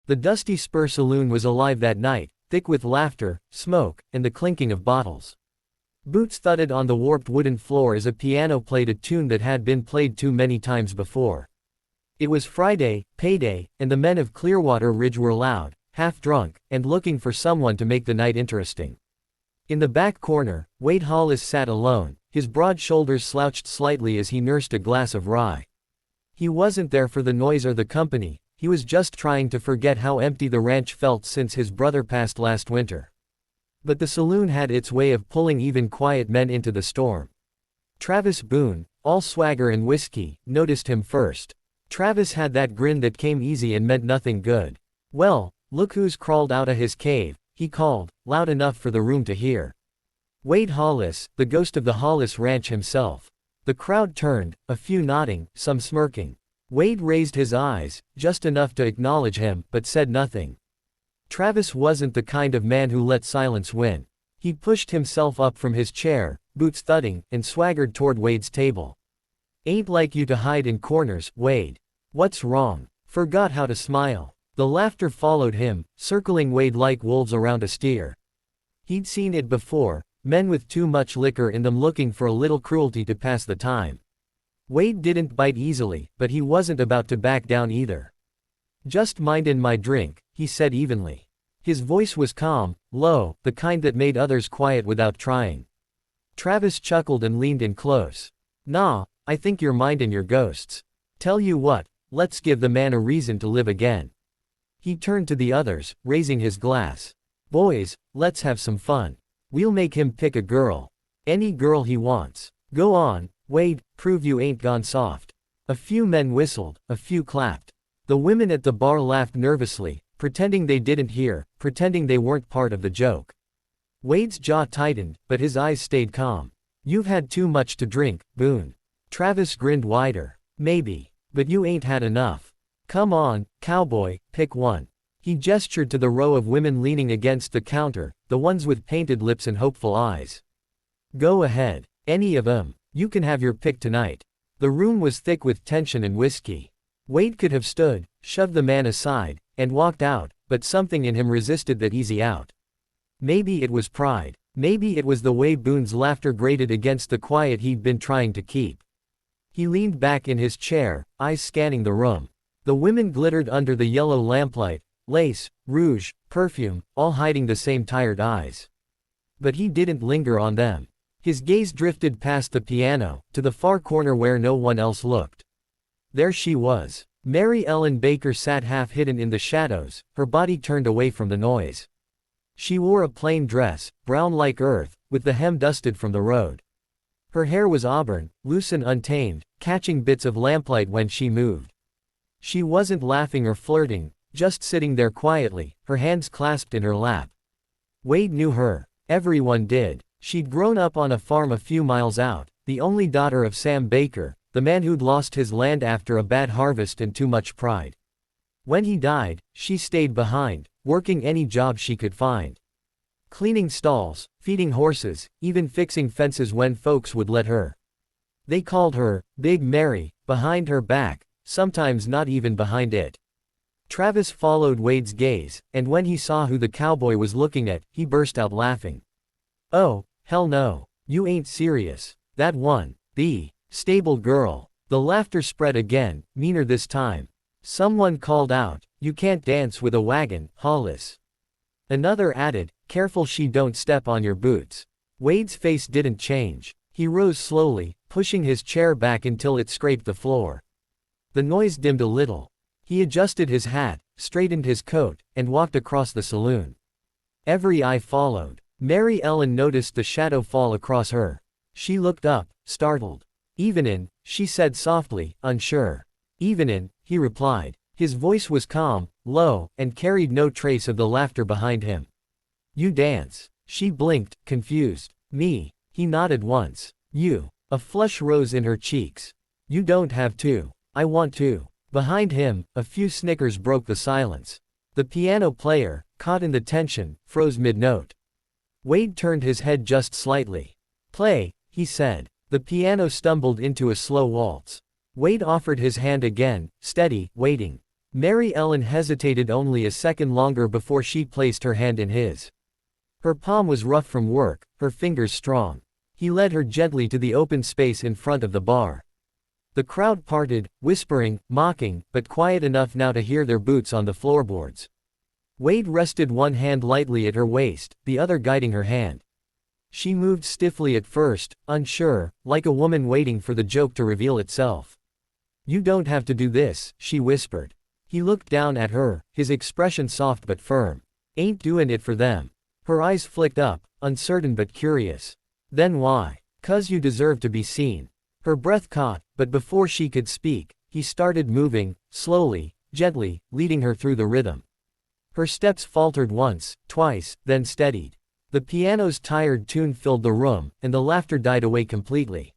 The dusty Spur Saloon was alive that night, thick with laughter, smoke, and the clinking of bottles. Boots thudded on the warped wooden floor as a piano played a tune that had been played too many times before. It was Friday, payday, and the men of Clearwater Ridge were loud, half drunk, and looking for someone to make the night interesting. In the back corner, Wade Hollis sat alone, his broad shoulders slouched slightly as he nursed a glass of rye. He wasn't there for the noise or the company, he was just trying to forget how empty the ranch felt since his brother passed last winter. But the saloon had its way of pulling even quiet men into the storm. Travis Boone, all swagger and whiskey, noticed him first. Travis had that grin that came easy and meant nothing good. "Well, look who's crawled out of his cave," he called, loud enough for the room to hear. Wade Hollis, the ghost of the Hollis Ranch himself. The crowd turned, a few nodding, some smirking. Wade raised his eyes, just enough to acknowledge him, but said nothing. Travis wasn't the kind of man who let silence win. He pushed himself up from his chair, boots thudding, and swaggered toward Wade's table. "Ain't like you to hide in corners, Wade. What's wrong? Forgot how to smile." The laughter followed him, circling Wade like wolves around a steer. He'd seen it before, men with too much liquor in them looking for a little cruelty to pass the time. Wade didn't bite easily, but he wasn't about to back down either. "Just mindin' my drink," he said evenly. His voice was calm, low, the kind that made others quiet without trying. Travis chuckled and leaned in close. "Nah, I think you're mindin' your ghosts. Tell you what, let's give the man a reason to live again." He turned to the others, raising his glass. "Boys, let's have some fun. We'll make him pick a girl. Any girl he wants. Go on, Wade, prove you ain't gone soft." A few men whistled, a few clapped. The women at the bar laughed nervously, pretending they didn't hear, pretending they weren't part of the joke. Wade's jaw tightened, but his eyes stayed calm. "You've had too much to drink, Boone." Travis grinned wider. "Maybe. But you ain't had enough. Come on, cowboy, pick one." He gestured to the row of women leaning against the counter, the ones with painted lips and hopeful eyes. "Go ahead. Any of 'em. You can have your pick tonight." The room was thick with tension and whiskey. Wade could have stood, shoved the man aside, and walked out, but something in him resisted that easy out. Maybe it was pride. Maybe it was the way Boone's laughter grated against the quiet he'd been trying to keep. He leaned back in his chair, eyes scanning the room. The women glittered under the yellow lamplight, lace, rouge, perfume, all hiding the same tired eyes. But he didn't linger on them. His gaze drifted past the piano, to the far corner where no one else looked. There she was. Mary Ellen Baker sat half hidden in the shadows, her body turned away from the noise. She wore a plain dress, brown like earth, with the hem dusted from the road. Her hair was auburn, loose and untamed, catching bits of lamplight when she moved. She wasn't laughing or flirting, just sitting there quietly, her hands clasped in her lap. Wade knew her. Everyone did. She'd grown up on a farm a few miles out, the only daughter of Sam Baker, the man who'd lost his land after a bad harvest and too much pride. When he died, she stayed behind, working any job she could find. Cleaning stalls, feeding horses, even fixing fences when folks would let her. They called her Big Mary, behind her back, sometimes not even behind it. Travis followed Wade's gaze, and when he saw who the cowboy was looking at, he burst out laughing. "Oh, hell no. You ain't serious. That one, the stable girl." The laughter spread again, meaner this time. Someone called out, "You can't dance with a wagon, Hollis." Another added, "Careful she don't step on your boots." Wade's face didn't change. He rose slowly, pushing his chair back until it scraped the floor. The noise dimmed a little. He adjusted his hat, straightened his coat, and walked across the saloon. Every eye followed. Mary Ellen noticed the shadow fall across her. She looked up, startled. "Evenin'," she said softly, unsure. "Evenin'," he replied. His voice was calm, low, and carried no trace of the laughter behind him. "You dance?" She blinked, confused. "Me?" He nodded once. "You?" A flush rose in her cheeks. "You don't have to. I want to." Behind him, a few snickers broke the silence. The piano player, caught in the tension, froze mid-note. Wade turned his head just slightly. "Play," he said. The piano stumbled into a slow waltz. Wade offered his hand again, steady, waiting. Mary Ellen hesitated only a second longer before she placed her hand in his. Her palm was rough from work, her fingers strong. He led her gently to the open space in front of the bar. The crowd parted, whispering, mocking, but quiet enough now to hear their boots on the floorboards. Wade rested one hand lightly at her waist, the other guiding her hand. She moved stiffly at first, unsure, like a woman waiting for the joke to reveal itself. "You don't have to do this," she whispered. He looked down at her, his expression soft but firm. "Ain't doin' it for them." Her eyes flicked up, uncertain but curious. "Then why?" "'Cause you deserve to be seen." Her breath caught, but before she could speak, he started moving, slowly, gently, leading her through the rhythm. Her steps faltered once, twice, then steadied. The piano's tired tune filled the room, and the laughter died away completely.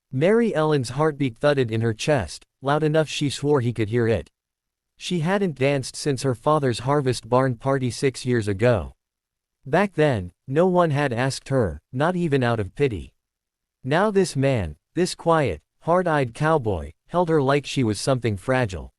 Mary Ellen's heartbeat thudded in her chest, loud enough she swore he could hear it. She hadn't danced since her father's harvest barn party 6 years ago. Back then, no one had asked her, not even out of pity. Now this man, this quiet, hard-eyed cowboy, held her like she was something fragile.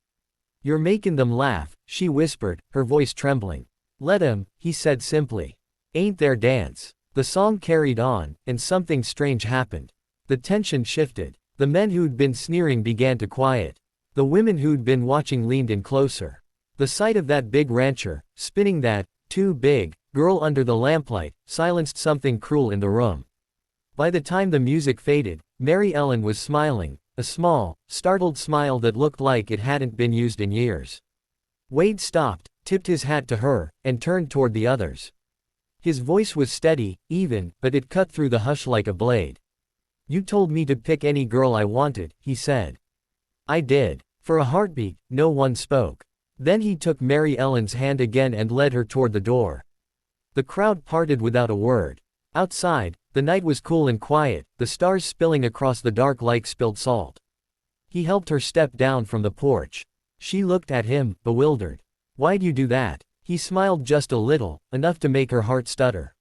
"You're making them laugh," she whispered, her voice trembling. "Let 'em," he said simply. "Ain't their dance." The song carried on, and something strange happened. The tension shifted. The men who'd been sneering began to quiet. The women who'd been watching leaned in closer. The sight of that big rancher, spinning that, too big, girl under the lamplight, silenced something cruel in the room. By the time the music faded, Mary Ellen was smiling, a small, startled smile that looked like it hadn't been used in years. Wade stopped, tipped his hat to her, and turned toward the others. His voice was steady, even, but it cut through the hush like a blade. "You told me to pick any girl I wanted," he said. "I did." For a heartbeat, no one spoke. Then he took Mary Ellen's hand again and led her toward the door. The crowd parted without a word. Outside, the night was cool and quiet, the stars spilling across the dark like spilled salt. He helped her step down from the porch. She looked at him, bewildered. "Why'd you do that?" He smiled just a little, enough to make her heart stutter.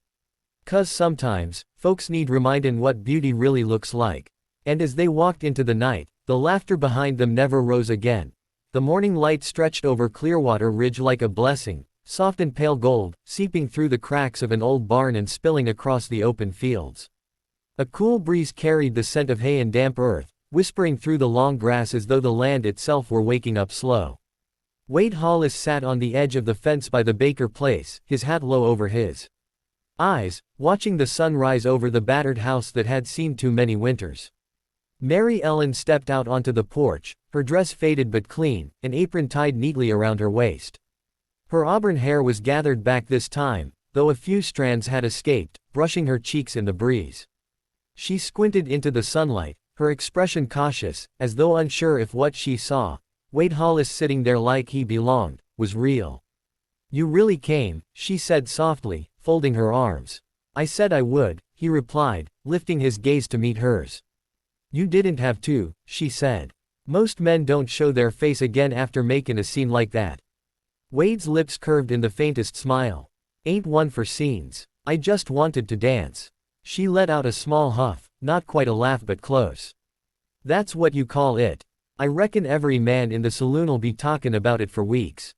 "'Cause sometimes, folks need remindin' what beauty really looks like." And as they walked into the night, the laughter behind them never rose again. The morning light stretched over Clearwater Ridge like a blessing, soft and pale gold, seeping through the cracks of an old barn and spilling across the open fields. A cool breeze carried the scent of hay and damp earth, whispering through the long grass as though the land itself were waking up slow. Wade Hollis sat on the edge of the fence by the Baker place, his hat low over his eyes, watching the sun rise over the battered house that had seen too many winters. Mary Ellen stepped out onto the porch, her dress faded but clean, an apron tied neatly around her waist. Her auburn hair was gathered back this time, though a few strands had escaped, brushing her cheeks in the breeze. She squinted into the sunlight, her expression cautious, as though unsure if what she saw, Wade Hollis sitting there like he belonged, was real. "You really came," she said softly, folding her arms. "I said I would," he replied, lifting his gaze to meet hers. "You didn't have to," she said. "Most men don't show their face again after making a scene like that." Wade's lips curved in the faintest smile. "Ain't one for scenes. I just wanted to dance." She let out a small huff, not quite a laugh but close. "That's what you call it. I reckon every man in the saloon'll be talkin' about it for weeks."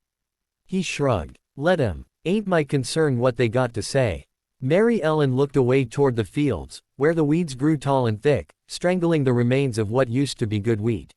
He shrugged. "Let 'em. Ain't my concern what they got to say." Mary Ellen looked away toward the fields, where the weeds grew tall and thick, strangling the remains of what used to be good wheat.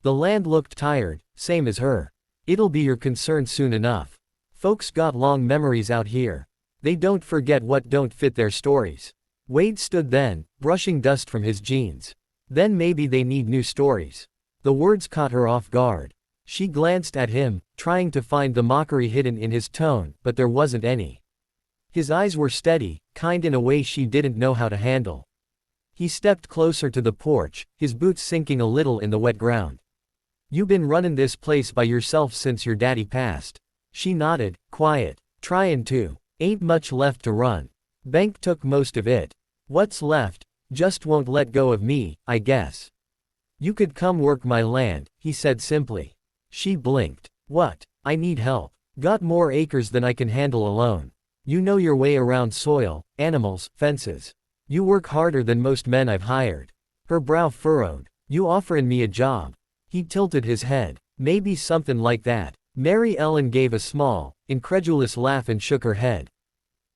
The land looked tired, same as her. "It'll be your concern soon enough. Folks got long memories out here. They don't forget what don't fit their stories." Wade stood then, brushing dust from his jeans. "Then maybe they need new stories." The words caught her off guard. She glanced at him, trying to find the mockery hidden in his tone, but there wasn't any. His eyes were steady, kind in a way she didn't know how to handle. He stepped closer to the porch, his boots sinking a little in the wet ground. "You been runnin' this place by yourself since your daddy passed?" She nodded, quiet. "Tryin' to. Ain't much left to run. Bank took most of it. What's left, just won't let go of me, I guess." "You could come work my land," he said simply. She blinked. "What? I need help. Got more acres than I can handle alone. You know your way around soil, animals, fences. You work harder than most men I've hired." Her brow furrowed. "You offerin' me a job?" He tilted his head. Maybe something like that. Mary Ellen gave a small, incredulous laugh and shook her head.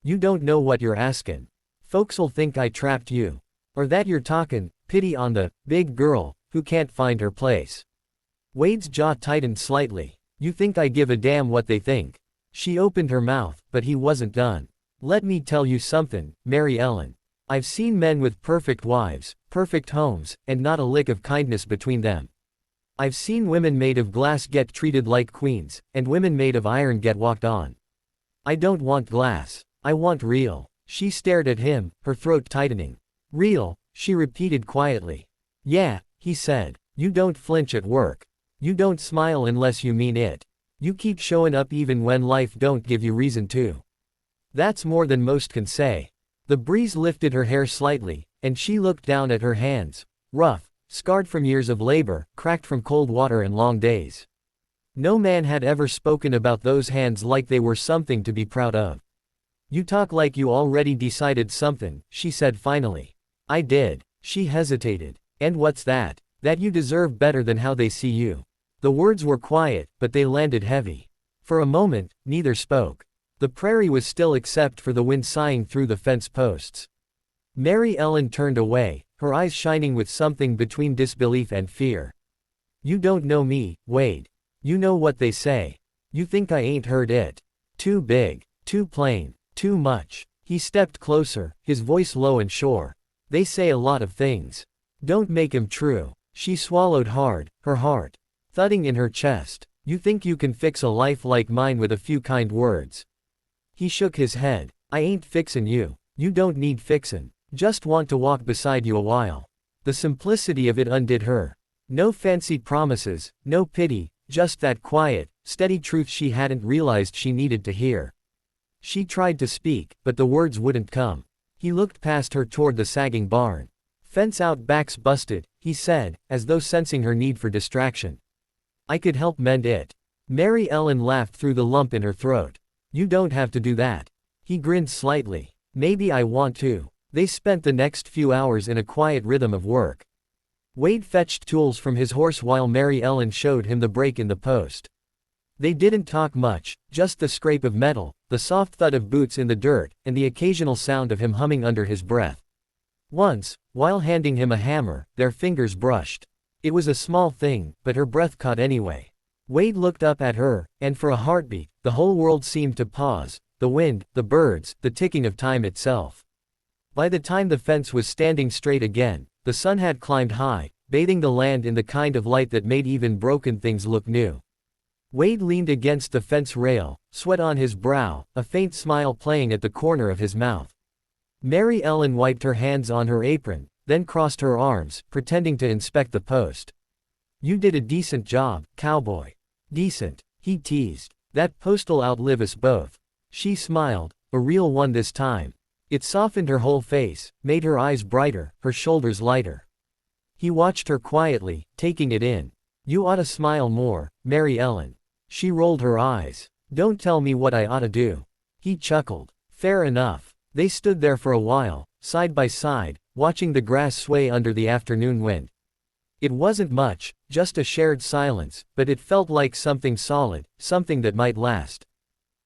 You don't know what you're askin'. Folks'll think I trapped you. Or that you're talkin' pity on the big girl who can't find her place. Wade's jaw tightened slightly. You think I give a damn what they think? She opened her mouth, but he wasn't done. Let me tell you something, Mary Ellen. I've seen men with perfect wives, perfect homes, and not a lick of kindness between them. I've seen women made of glass get treated like queens, and women made of iron get walked on. I don't want glass. I want real. She stared at him, her throat tightening. Real, she repeated quietly. Yeah, he said. You don't flinch at work. You don't smile unless you mean it. You keep showing up even when life don't give you reason to. That's more than most can say. The breeze lifted her hair slightly, and she looked down at her hands, rough, scarred from years of labor, cracked from cold water and long days. No man had ever spoken about those hands like they were something to be proud of. You talk like you already decided something, she said finally. I did. She hesitated. And what's that? That you deserve better than how they see you. The words were quiet, but they landed heavy. For a moment, neither spoke. The prairie was still except for the wind sighing through the fence posts. Mary Ellen turned away, her eyes shining with something between disbelief and fear. You don't know me, Wade. You know what they say. You think I ain't heard it. Too big, too plain, too much. He stepped closer, his voice low and sure. They say a lot of things. Don't make 'em true. She swallowed hard, her heart thudding in her chest. You think you can fix a life like mine with a few kind words? He shook his head. I ain't fixin' you. You don't need fixin'. Just want to walk beside you a while. The simplicity of it undid her. No fancied promises, no pity, just that quiet, steady truth she hadn't realized she needed to hear. She tried to speak, but the words wouldn't come. He looked past her toward the sagging barn. Fence out back's busted, he said, as though sensing her need for distraction. I could help mend it. Mary Ellen laughed through the lump in her throat. You don't have to do that. He grinned slightly. Maybe I want to. They spent the next few hours in a quiet rhythm of work. Wade fetched tools from his horse while Mary Ellen showed him the break in the post. They didn't talk much, just the scrape of metal, the soft thud of boots in the dirt, and the occasional sound of him humming under his breath. Once, while handing him a hammer, their fingers brushed. It was a small thing, but her breath caught anyway. Wade looked up at her, and for a heartbeat, the whole world seemed to pause, the wind, the birds, the ticking of time itself. By the time the fence was standing straight again, the sun had climbed high, bathing the land in the kind of light that made even broken things look new. Wade leaned against the fence rail, sweat on his brow, a faint smile playing at the corner of his mouth. Mary Ellen wiped her hands on her apron, then crossed her arms, pretending to inspect the post. You did a decent job, cowboy. Decent, he teased. That post'll outlive us both. She smiled, a real one this time. It softened her whole face, made her eyes brighter, her shoulders lighter. He watched her quietly, taking it in. You oughta smile more, Mary Ellen. She rolled her eyes. Don't tell me what I oughta do. He chuckled. Fair enough. They stood there for a while, side by side, watching the grass sway under the afternoon wind. It wasn't much, just a shared silence, but it felt like something solid, something that might last.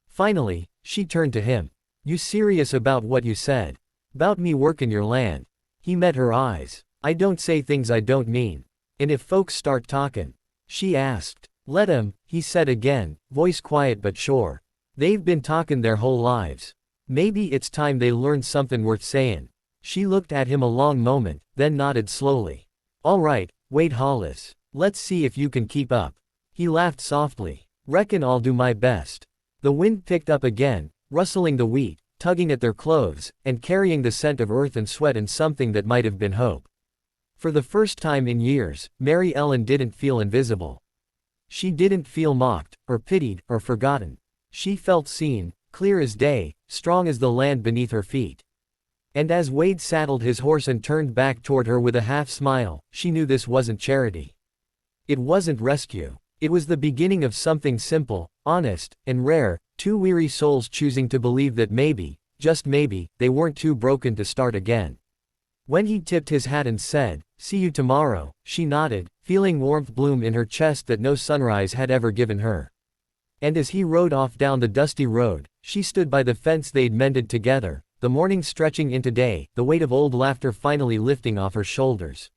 Finally, she turned to him. You serious about what you said? 'Bout me workin' your land? He met her eyes. I don't say things I don't mean. And if folks start talkin'? She asked. Let 'em, he said again, voice quiet but sure. They've been talkin' their whole lives. Maybe it's time they learned something worth sayin'. She looked at him a long moment, then nodded slowly. All right, Wade Hollis. Let's see if you can keep up. He laughed softly. Reckon I'll do my best. The wind picked up again, rustling the wheat, tugging at their clothes, and carrying the scent of earth and sweat and something that might have been hope. For the first time in years, Mary Ellen didn't feel invisible. She didn't feel mocked, or pitied, or forgotten. She felt seen, clear as day, strong as the land beneath her feet. And as Wade saddled his horse and turned back toward her with a half smile, she knew this wasn't charity. It wasn't rescue. It was the beginning of something simple, honest, and rare, two weary souls choosing to believe that maybe, just maybe, they weren't too broken to start again. When he tipped his hat and said, "See you tomorrow," she nodded, feeling warmth bloom in her chest that no sunrise had ever given her. And as he rode off down the dusty road, she stood by the fence they'd mended together, the morning stretching into day, the weight of old laughter finally lifting off her shoulders.